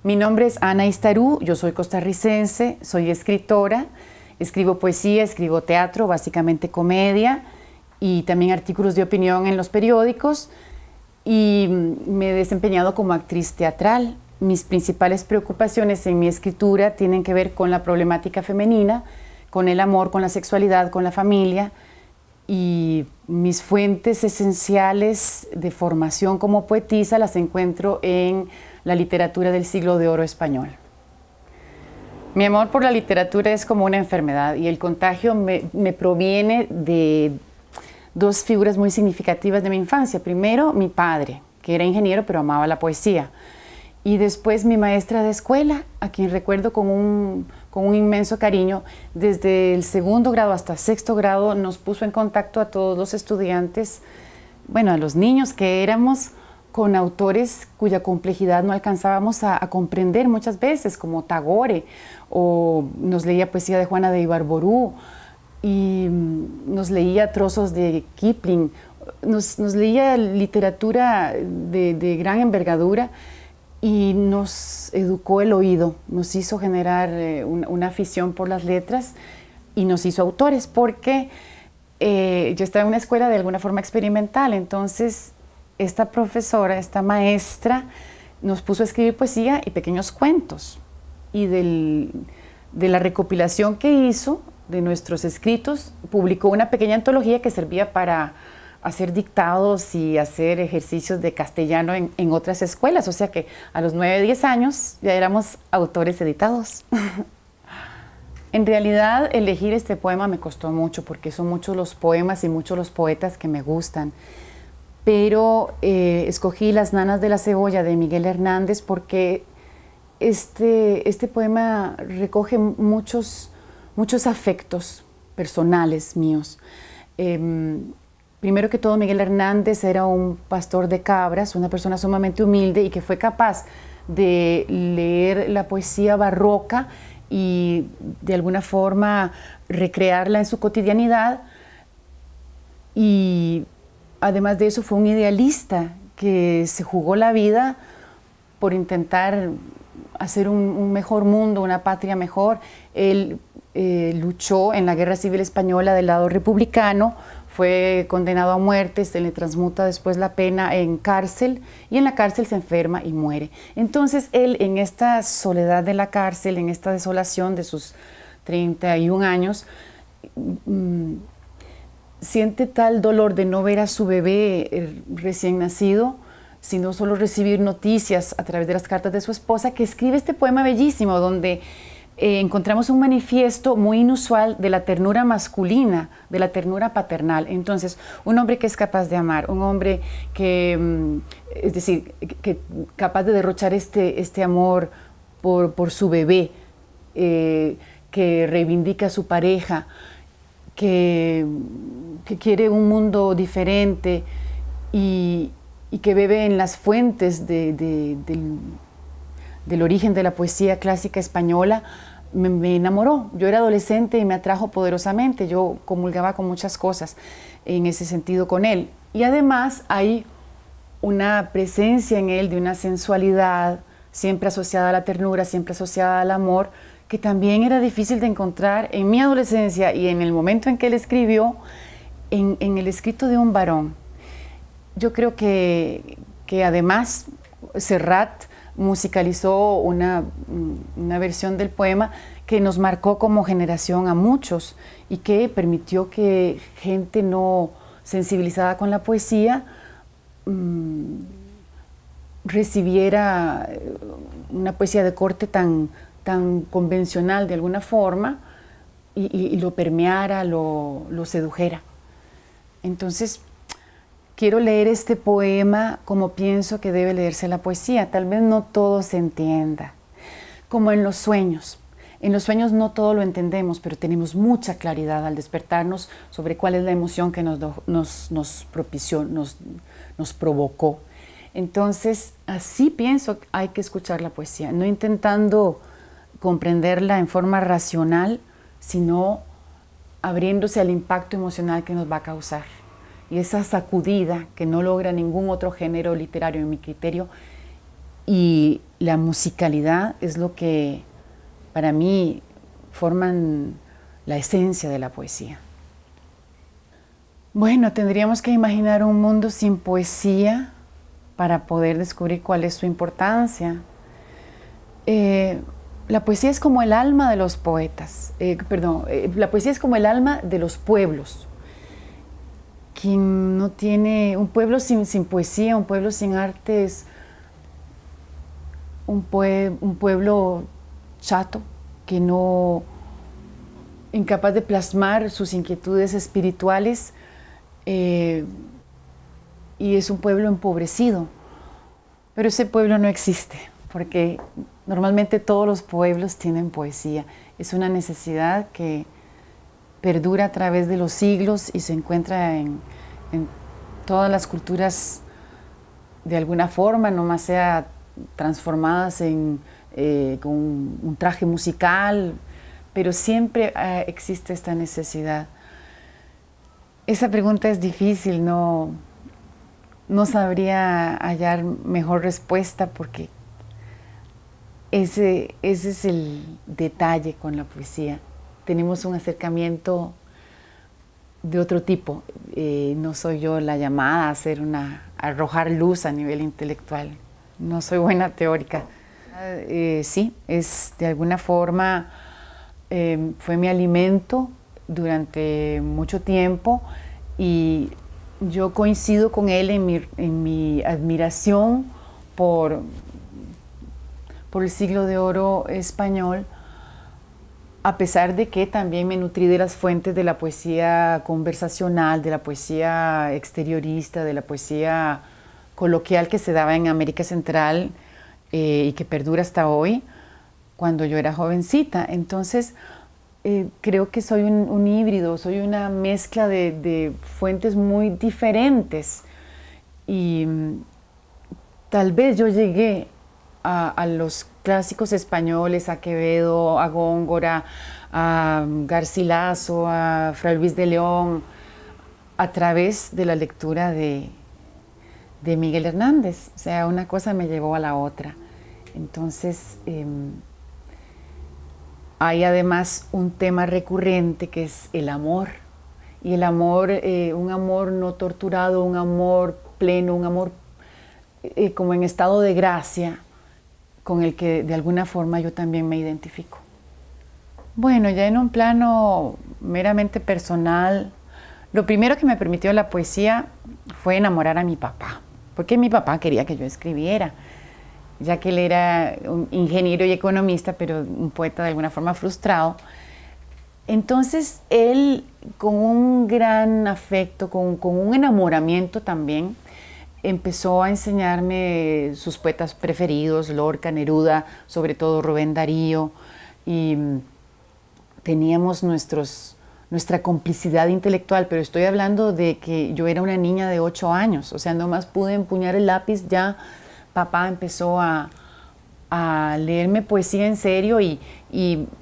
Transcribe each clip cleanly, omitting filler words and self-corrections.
Mi nombre es Ana Istarú, yo soy costarricense, soy escritora, escribo poesía, escribo teatro, básicamente comedia, y también artículos de opinión en los periódicos, y me he desempeñado como actriz teatral. Mis principales preocupaciones en mi escritura tienen que ver con la problemática femenina, con el amor, con la sexualidad, con la familia, y mis fuentes esenciales de formación como poetisa las encuentro en la literatura del siglo de oro español. Mi amor por la literatura es como una enfermedad y el contagio me proviene de dos figuras muy significativas de mi infancia. Primero, mi padre, que era ingeniero pero amaba la poesía. Y después mi maestra de escuela, a quien recuerdo con un inmenso cariño. Desde el segundo grado hasta sexto grado nos puso en contacto a todos los estudiantes, bueno, a los niños que éramos, con autores cuya complejidad no alcanzábamos a comprender muchas veces, como Tagore, o nos leía poesía de Juana de Ibarború, y nos leía trozos de Kipling, nos leía literatura de gran envergadura, y nos educó el oído, nos hizo generar una afición por las letras y nos hizo autores, porque yo estaba en una escuela de alguna forma experimental. Entonces esta profesora, esta maestra, nos puso a escribir poesía y pequeños cuentos, y de la recopilación que hizo de nuestros escritos publicó una pequeña antología que servía para hacer dictados y hacer ejercicios de castellano en otras escuelas. O sea que a los 9, 10 años ya éramos autores editados. En realidad, elegir este poema me costó mucho, porque son muchos los poemas y muchos los poetas que me gustan. Pero escogí Las nanas de la cebolla de Miguel Hernández porque este poema recoge muchos afectos personales míos. Primero que todo, Miguel Hernández era un pastor de cabras, una persona sumamente humilde y que fue capaz de leer la poesía barroca y de alguna forma recrearla en su cotidianidad. Y además de eso fue un idealista que se jugó la vida por intentar hacer un mejor mundo, una patria mejor. Él luchó en la Guerra Civil Española del lado republicano, fue condenado a muerte, se le transmuta después la pena en cárcel, y en la cárcel se enferma y muere. Entonces él, en esta soledad de la cárcel, en esta desolación de sus 31 años, siente tal dolor de no ver a su bebé recién nacido, sino solo recibir noticias a través de las cartas de su esposa, que escribe este poema bellísimo donde encontramos un manifiesto muy inusual de la ternura masculina, de la ternura paternal. Entonces, un hombre que es capaz de amar, un hombre que, es decir, que capaz de derrochar este amor por su bebé, que reivindica a su pareja, que quiere un mundo diferente y que bebe en las fuentes del origen de la poesía clásica española, me enamoró. Yo era adolescente y me atrajo poderosamente. Yo comulgaba con muchas cosas en ese sentido con él. Y además hay una presencia en él de una sensualidad siempre asociada a la ternura, siempre asociada al amor, que también era difícil de encontrar en mi adolescencia y en el momento en que él escribió, en el escrito de un varón. Yo creo que además Serrat musicalizó una versión del poema que nos marcó como generación a muchos y que permitió que gente no sensibilizada con la poesía recibiera una poesía de corte tan convencional de alguna forma y lo permeara, lo sedujera. Entonces, quiero leer este poema como pienso que debe leerse la poesía. Tal vez no todo se entienda, como en los sueños. En los sueños no todo lo entendemos, pero tenemos mucha claridad al despertarnos sobre cuál es la emoción que nos propició, nos provocó. Entonces, así pienso que hay que escuchar la poesía, no intentando comprenderla en forma racional, sino abriéndose al impacto emocional que nos va a causar. Y esa sacudida que no logra ningún otro género literario en mi criterio y la musicalidad es lo que para mí forman la esencia de la poesía. Bueno, tendríamos que imaginar un mundo sin poesía para poder descubrir cuál es su importancia. La poesía es como el alma de los poetas, la poesía es como el alma de los pueblos. Quien no tiene, un pueblo sin poesía, un pueblo sin arte es un pueblo chato, que no, incapaz de plasmar sus inquietudes espirituales, y es un pueblo empobrecido. Pero ese pueblo no existe, porque normalmente todos los pueblos tienen poesía. Es una necesidad que perdura a través de los siglos y se encuentra en todas las culturas de alguna forma, nomás sea transformadas con un traje musical, pero siempre existe esta necesidad. Esa pregunta es difícil, no sabría hallar mejor respuesta, porque ese es el detalle con la poesía. Tenemos un acercamiento de otro tipo. No soy yo la llamada a arrojar luz a nivel intelectual. No soy buena teórica. Sí, de alguna forma fue mi alimento durante mucho tiempo, y yo coincido con él en mi admiración por el siglo de oro español, a pesar de que también me nutrí de las fuentes de la poesía conversacional, de la poesía exteriorista, de la poesía coloquial que se daba en América Central y que perdura hasta hoy, cuando yo era jovencita. Entonces, creo que soy un híbrido, soy una mezcla de fuentes muy diferentes. Y tal vez yo llegué a los clásicos españoles, a Quevedo, a Góngora, a Garcilaso, a Fray Luis de León, a través de la lectura de Miguel Hernández. O sea, una cosa me llevó a la otra. Entonces, hay además un tema recurrente que es el amor. Y el amor, un amor no torturado, un amor pleno, un amor como en estado de gracia, con el que de alguna forma yo también me identifico. Bueno, ya en un plano meramente personal, lo primero que me permitió la poesía fue enamorar a mi papá, porque mi papá quería que yo escribiera, ya que él era un ingeniero y economista, pero un poeta de alguna forma frustrado. Entonces él, con un gran afecto, con un enamoramiento también, empezó a enseñarme sus poetas preferidos, Lorca, Neruda, sobre todo Rubén Darío, y teníamos nuestra complicidad intelectual, pero estoy hablando de que yo era una niña de 8 años, o sea, nomás pude empuñar el lápiz, ya papá empezó a leerme poesía en serio, y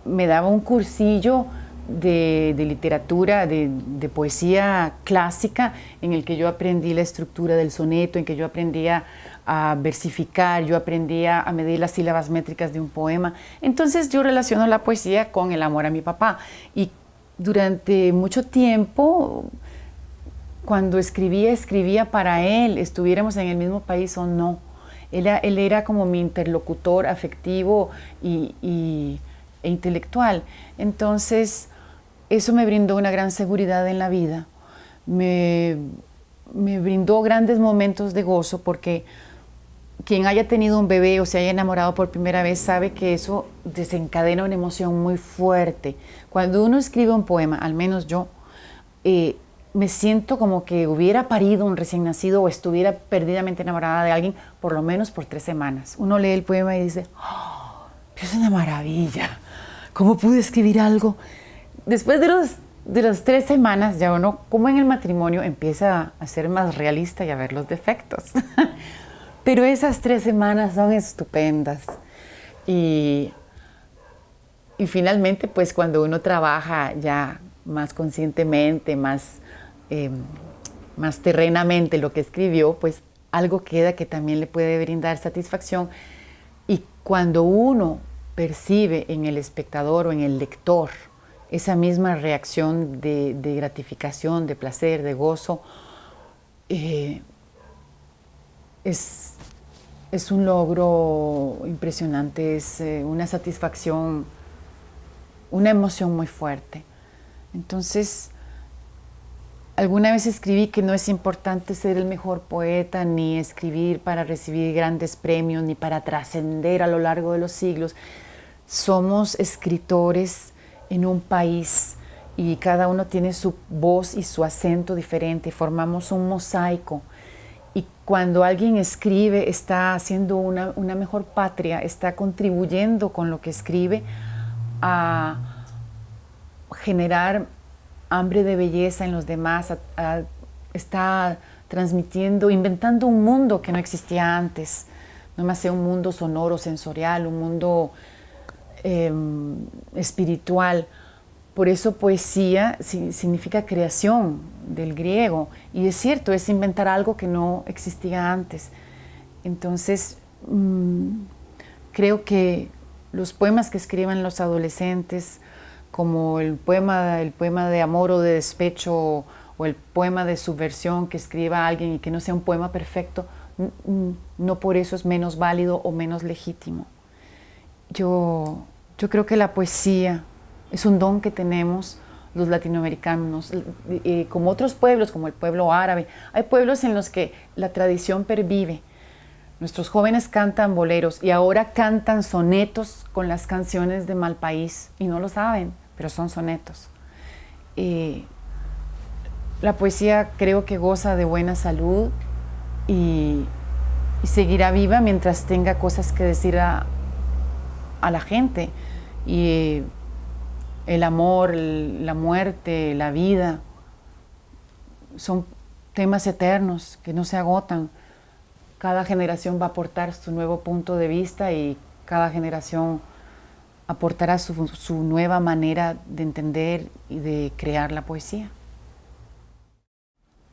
me daba un cursillo de literatura, de poesía clásica, en el que yo aprendí la estructura del soneto, en que yo aprendía a versificar, yo aprendía a medir las sílabas métricas de un poema. Entonces yo relaciono la poesía con el amor a mi papá, y durante mucho tiempo, cuando escribía para él, estuviéramos en el mismo país o no. Él era como mi interlocutor afectivo e intelectual. Entonces, eso me brindó una gran seguridad en la vida. Me brindó grandes momentos de gozo, porque quien haya tenido un bebé o se haya enamorado por primera vez sabe que eso desencadena una emoción muy fuerte. Cuando uno escribe un poema, al menos yo, me siento como que hubiera parido un recién nacido o estuviera perdidamente enamorada de alguien, por lo menos por 3 semanas. Uno lee el poema y dice, ¡oh, es una maravilla! ¿Cómo pude escribir algo? Después de las 3 semanas, ya uno, como en el matrimonio, empieza a ser más realista y a ver los defectos. Pero esas 3 semanas son estupendas. Y finalmente, pues cuando uno trabaja ya más conscientemente, más terrenamente lo que escribió, pues algo queda que también le puede brindar satisfacción. Y cuando uno percibe en el espectador o en el lector esa misma reacción de gratificación, de placer, de gozo, es un logro impresionante, es una satisfacción, una emoción muy fuerte. Entonces, alguna vez escribí que no es importante ser el mejor poeta, ni escribir para recibir grandes premios, ni para trascender a lo largo de los siglos. Somos escritores en un país y cada uno tiene su voz y su acento diferente, formamos un mosaico. Y cuando alguien escribe, está haciendo una mejor patria, está contribuyendo con lo que escribe a generar hambre de belleza en los demás, está transmitiendo, inventando un mundo que no existía antes, no más sea un mundo sonoro, sensorial, un mundo espiritual. Por eso poesía significa creación, del griego, y es cierto, es inventar algo que no existía antes. Entonces, creo que los poemas que escriban los adolescentes, como el poema de amor o de despecho, o el poema de subversión que escriba alguien y que no sea un poema perfecto, no por eso es menos válido o menos legítimo. Yo creo que la poesía es un don que tenemos los latinoamericanos, como otros pueblos, como el pueblo árabe. Hay pueblos en los que la tradición pervive. Nuestros jóvenes cantan boleros y ahora cantan sonetos con las canciones de Malpaís y no lo saben, pero son sonetos. La poesía creo que goza de buena salud y seguirá viva mientras tenga cosas que decir a la gente. Y el amor, la muerte, la vida, son temas eternos que no se agotan. Cada generación va a aportar su nuevo punto de vista y cada generación aportará su nueva manera de entender y de crear la poesía.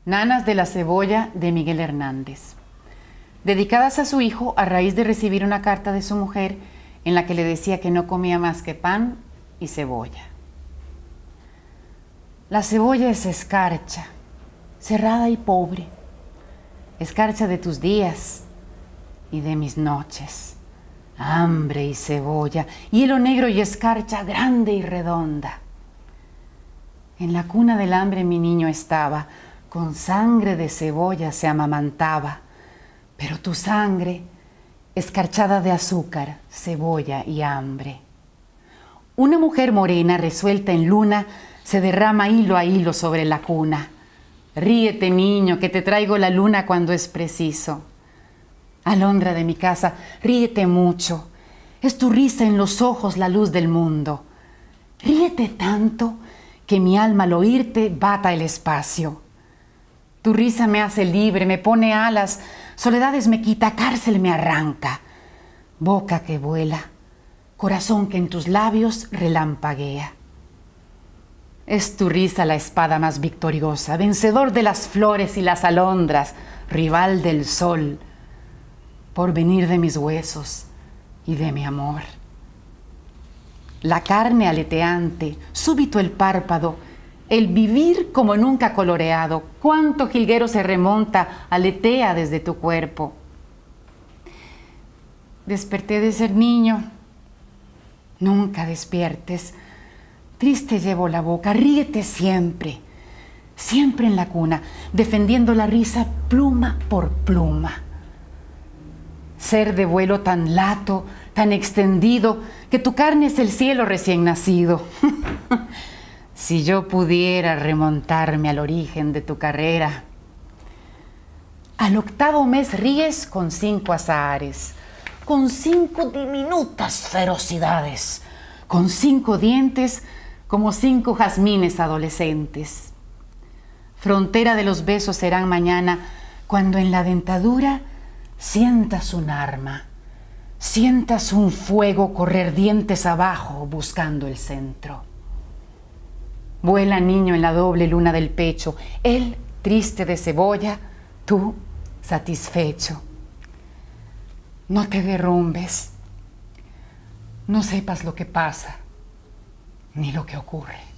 Nanas de la cebolla, de Miguel Hernández. Dedicadas a su hijo a raíz de recibir una carta de su mujer en la que le decía que no comía más que pan y cebolla. La cebolla es escarcha, cerrada y pobre, escarcha de tus días y de mis noches, hambre y cebolla, hielo negro y escarcha grande y redonda. En la cuna del hambre mi niño estaba, con sangre de cebolla se amamantaba, pero tu sangre, escarchada de azúcar, cebolla y hambre. Una mujer morena resuelta en luna se derrama hilo a hilo sobre la cuna. Ríete, niño, que te traigo la luna cuando es preciso. Alondra de mi casa, ríete mucho. Es tu risa en los ojos la luz del mundo. Ríete tanto que mi alma al oírte bata el espacio. Tu risa me hace libre, me pone alas, soledades me quita, cárcel me arranca. Boca que vuela, corazón que en tus labios relampaguea. Es tu risa la espada más victoriosa, vencedor de las flores y las alondras, rival del sol, porvenir de mis huesos y de mi amor. La carne aleteante, súbito el párpado, el vivir como nunca coloreado, cuánto jilguero se remonta, aletea desde tu cuerpo. Desperté de ser niño, nunca despiertes, triste llevo la boca, ríete siempre, siempre en la cuna, defendiendo la risa pluma por pluma. Ser de vuelo tan lato, tan extendido, que tu carne es el cielo recién nacido. Si yo pudiera remontarme al origen de tu carrera. Al octavo mes ríes con 5 azahares, con 5 diminutas ferocidades, con 5 dientes como 5 jazmines adolescentes. Frontera de los besos serán mañana, cuando en la dentadura sientas un arma, sientas un fuego correr dientes abajo buscando el centro. Vuela, niño, en la doble luna del pecho, él triste de cebolla, tú satisfecho. No te derrumbes. No sepas lo que pasa, ni lo que ocurre.